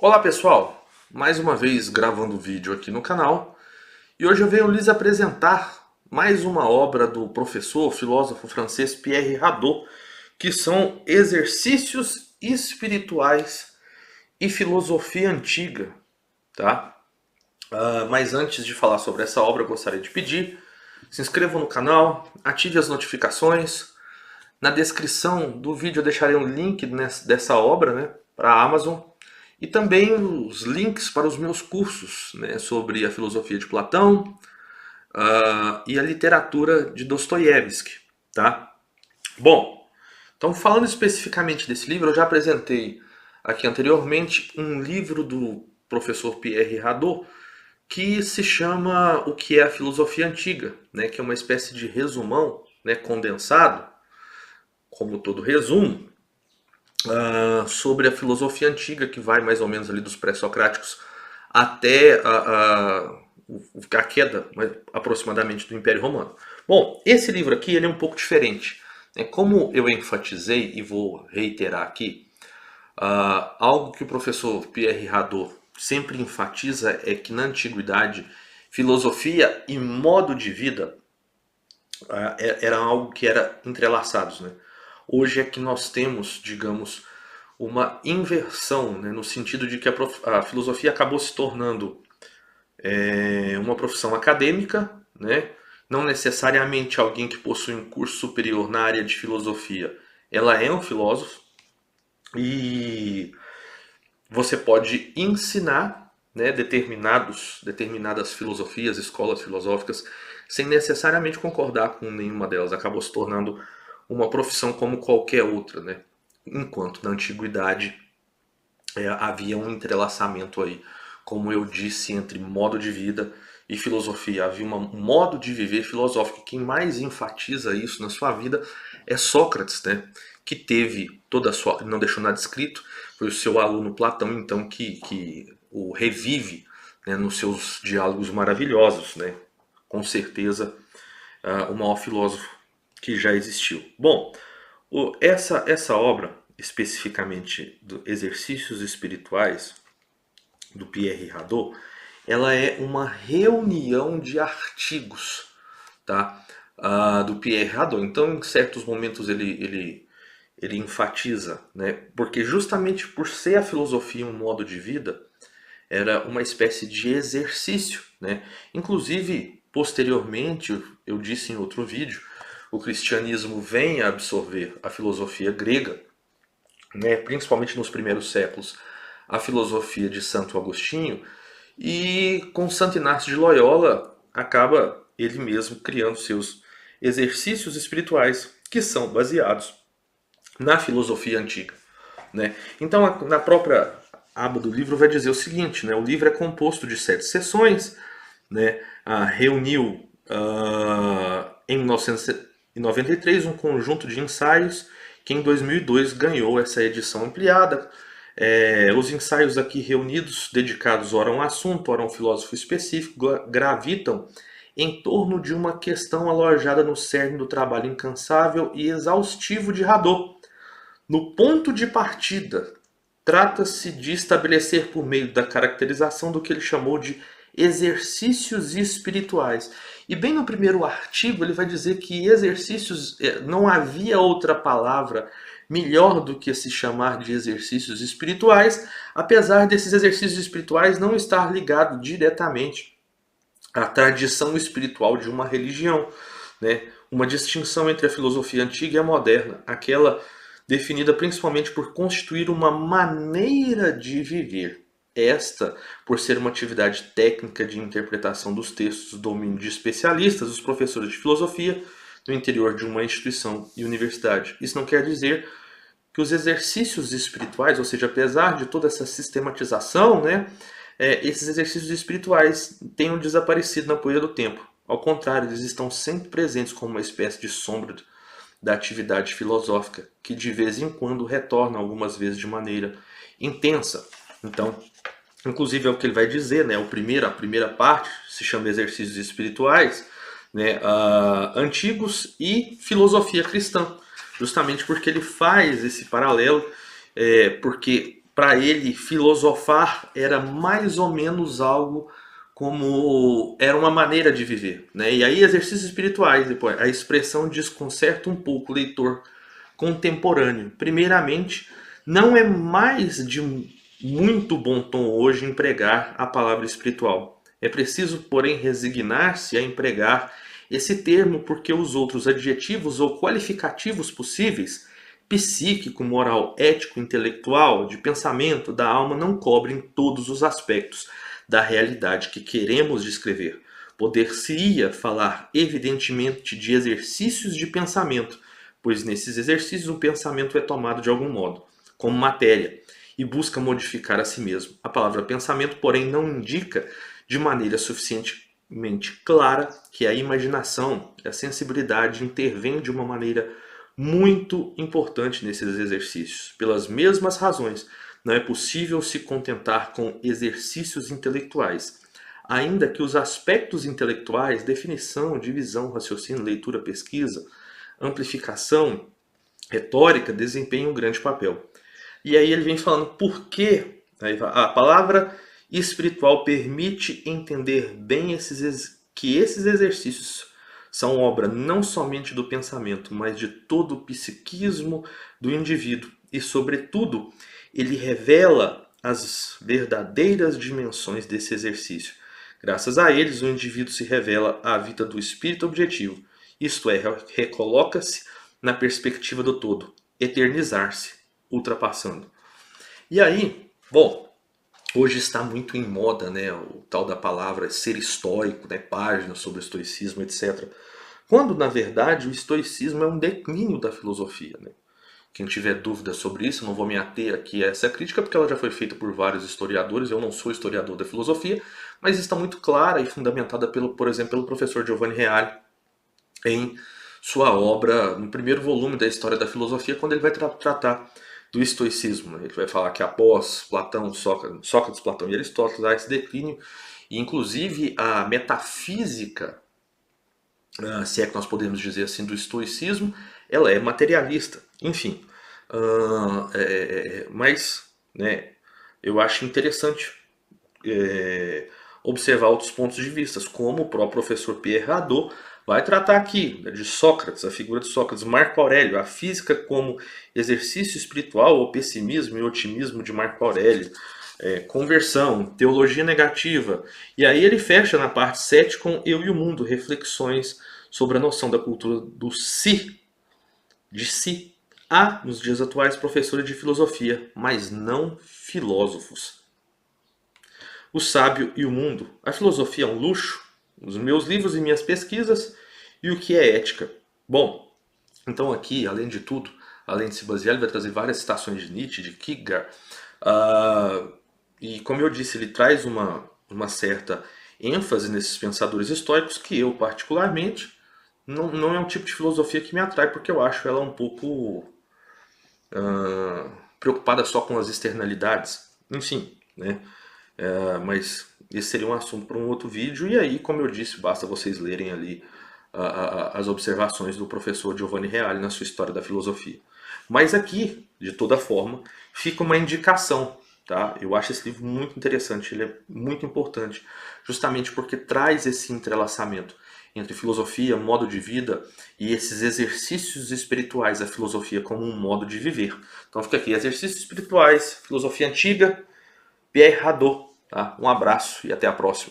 Olá pessoal, mais uma vez gravando vídeo aqui no canal e hoje eu venho lhes apresentar mais uma obra do professor, filósofo francês Pierre Hadot, que são Exercícios Espirituais e Filosofia Antiga, tá? Mas antes de falar sobre essa obra, eu gostaria de pedir, se inscrevam no canal, ative as notificações. Na descrição do vídeo eu deixarei um link dessa obra, né, para a Amazon. E também os links para os meus cursos, né, sobre a filosofia de Platão e a literatura de Dostoiévski. Tá? Bom, então falando especificamente desse livro, eu já apresentei aqui anteriormente um livro do professor Pierre Hadot que se chama O que é a Filosofia Antiga, né, que é uma espécie de resumão, né, condensado, como todo resumo, sobre a filosofia antiga, que vai mais ou menos ali dos pré-socráticos até a queda, aproximadamente, do Império Romano. Bom, esse livro aqui ele é um pouco diferente. Como eu enfatizei e vou reiterar aqui, algo que o professor Pierre Hadot sempre enfatiza é que na antiguidade filosofia e modo de vida era algo que era entrelaçados, né? Hoje é que nós temos, digamos, uma inversão, né, no sentido de que a filosofia acabou se tornando uma profissão acadêmica, né? Não necessariamente alguém que possui um curso superior na área de filosofia, ela é um filósofo e você pode ensinar, né, determinadas filosofias, escolas filosóficas, sem necessariamente concordar com nenhuma delas. Acabou se tornando uma profissão como qualquer outra, né? Enquanto na antiguidade havia um entrelaçamento aí, como eu disse, entre modo de vida e filosofia. Havia um modo de viver filosófico. Quem mais enfatiza isso na sua vida é Sócrates, né? Que teve toda a sua... não deixou nada escrito, foi o seu aluno Platão, então, que o revive, né, nos seus diálogos maravilhosos, né? Com certeza, o maior filósofo que já existiu. Bom, essa obra, especificamente do Exercícios Espirituais, do Pierre Hadot, ela é uma reunião de artigos, tá? Do Pierre Hadot. Então, em certos momentos ele enfatiza, né? Porque justamente por ser a filosofia um modo de vida, era uma espécie de exercício, né? Inclusive, posteriormente, eu disse em outro vídeo, o cristianismo vem a absorver a filosofia grega, né? Principalmente nos primeiros séculos, a filosofia de Santo Agostinho, e com Santo Inácio de Loyola acaba ele mesmo criando seus exercícios espirituais, que são baseados na filosofia antiga, né? Então, na própria aba do livro vai dizer o seguinte, né? O livro é composto de 7 sessões, né? Reuniu em 1993 um conjunto de ensaios que em 2002 ganhou essa edição ampliada. Os ensaios aqui reunidos, dedicados ora a um assunto, ora a um filósofo específico, gravitam em torno de uma questão alojada no cerne do trabalho incansável e exaustivo de Hadot. No ponto de partida, trata-se de estabelecer por meio da caracterização do que ele chamou de exercícios espirituais. E bem no primeiro artigo ele vai dizer que exercícios, não havia outra palavra melhor do que se chamar de exercícios espirituais, apesar desses exercícios espirituais não estar ligado diretamente à tradição espiritual de uma religião, né? Uma distinção entre a filosofia antiga e a moderna, aquela definida principalmente por constituir uma maneira de viver. Esta, por ser uma atividade técnica de interpretação dos textos do domínio de especialistas, os professores de filosofia, no interior de uma instituição e universidade. Isso não quer dizer que os exercícios espirituais, ou seja, apesar de toda essa sistematização, né, esses exercícios espirituais tenham desaparecido na poeira do tempo. Ao contrário, eles estão sempre presentes como uma espécie de sombra da atividade filosófica, que de vez em quando retorna, algumas vezes de maneira intensa. Então, inclusive é o que ele vai dizer, né? A primeira parte se chama Exercícios Espirituais, né? Antigos e Filosofia Cristã, justamente porque ele faz esse paralelo, porque para ele, filosofar era mais ou menos algo como era uma maneira de viver, né? E aí exercícios espirituais, depois a expressão desconcerta um pouco o leitor contemporâneo. Primeiramente, não é mais de muito bom tom hoje empregar a palavra espiritual. É preciso, porém, resignar-se a empregar esse termo porque os outros adjetivos ou qualificativos possíveis, psíquico, moral, ético, intelectual, de pensamento, da alma, não cobrem todos os aspectos da realidade que queremos descrever. Poder-se-ia falar, evidentemente, de exercícios de pensamento, pois nesses exercícios o pensamento é tomado de algum modo, como matéria, e busca modificar a si mesmo. A palavra pensamento, porém, não indica de maneira suficientemente clara que a imaginação, a sensibilidade intervém de uma maneira muito importante nesses exercícios. Pelas mesmas razões, não é possível se contentar com exercícios intelectuais, ainda que os aspectos intelectuais, definição, divisão, raciocínio, leitura, pesquisa, amplificação, retórica, desempenhem um grande papel. E aí ele vem falando por que a palavra espiritual permite entender bem que esses exercícios são obra não somente do pensamento, mas de todo o psiquismo do indivíduo. E, sobretudo, ele revela as verdadeiras dimensões desse exercício. Graças a eles, o indivíduo se revela à vida do espírito objetivo, isto é, recoloca-se na perspectiva do todo, eternizar-se, ultrapassando. E aí, bom, hoje está muito em moda, né, o tal da palavra ser estoico, né, páginas sobre o estoicismo, etc. Quando, na verdade, o estoicismo é um declínio da filosofia, né? Quem tiver dúvidas sobre isso, não vou me ater aqui a essa crítica, porque ela já foi feita por vários historiadores, eu não sou historiador da filosofia, mas está muito clara e fundamentada, por exemplo, pelo professor Giovanni Reale, em sua obra, no primeiro volume da História da Filosofia, quando ele vai tratar do estoicismo. Ele vai falar que após Platão, Sócrates, Platão e Aristóteles, há esse declínio, e inclusive a metafísica, se é que nós podemos dizer assim, do estoicismo, ela é materialista. Enfim, mas né, eu acho interessante observar outros pontos de vista, como o próprio professor Pierre Hadot vai tratar aqui de Sócrates, a figura de Sócrates, Marco Aurélio, a física como exercício espiritual, o pessimismo e otimismo de Marco Aurélio, conversão, teologia negativa. E aí ele fecha na parte 7 com Eu e o Mundo, reflexões sobre a noção da cultura do si, de si. Há, nos dias atuais, professores de filosofia, mas não filósofos. O sábio e o mundo. A filosofia é um luxo? Os meus livros e minhas pesquisas. E o que é ética? Bom, então aqui, além de tudo, além de se basear, ele vai trazer várias citações de Nietzsche, de Kierkegaard. E como eu disse, ele traz uma certa ênfase nesses pensadores estoicos que eu, particularmente, não é um tipo de filosofia que me atrai, porque eu acho ela um pouco preocupada só com as externalidades. Enfim, né? Mas esse seria um assunto para um outro vídeo, e aí, como eu disse, basta vocês lerem ali as observações do professor Giovanni Reale na sua História da Filosofia. Mas aqui, de toda forma, fica uma indicação, tá? Eu acho esse livro muito interessante, ele é muito importante, justamente porque traz esse entrelaçamento entre filosofia, modo de vida e esses exercícios espirituais, a filosofia como um modo de viver. Então fica aqui, exercícios espirituais, filosofia antiga, Pierre Hadot. Tá? Um abraço e até a próxima.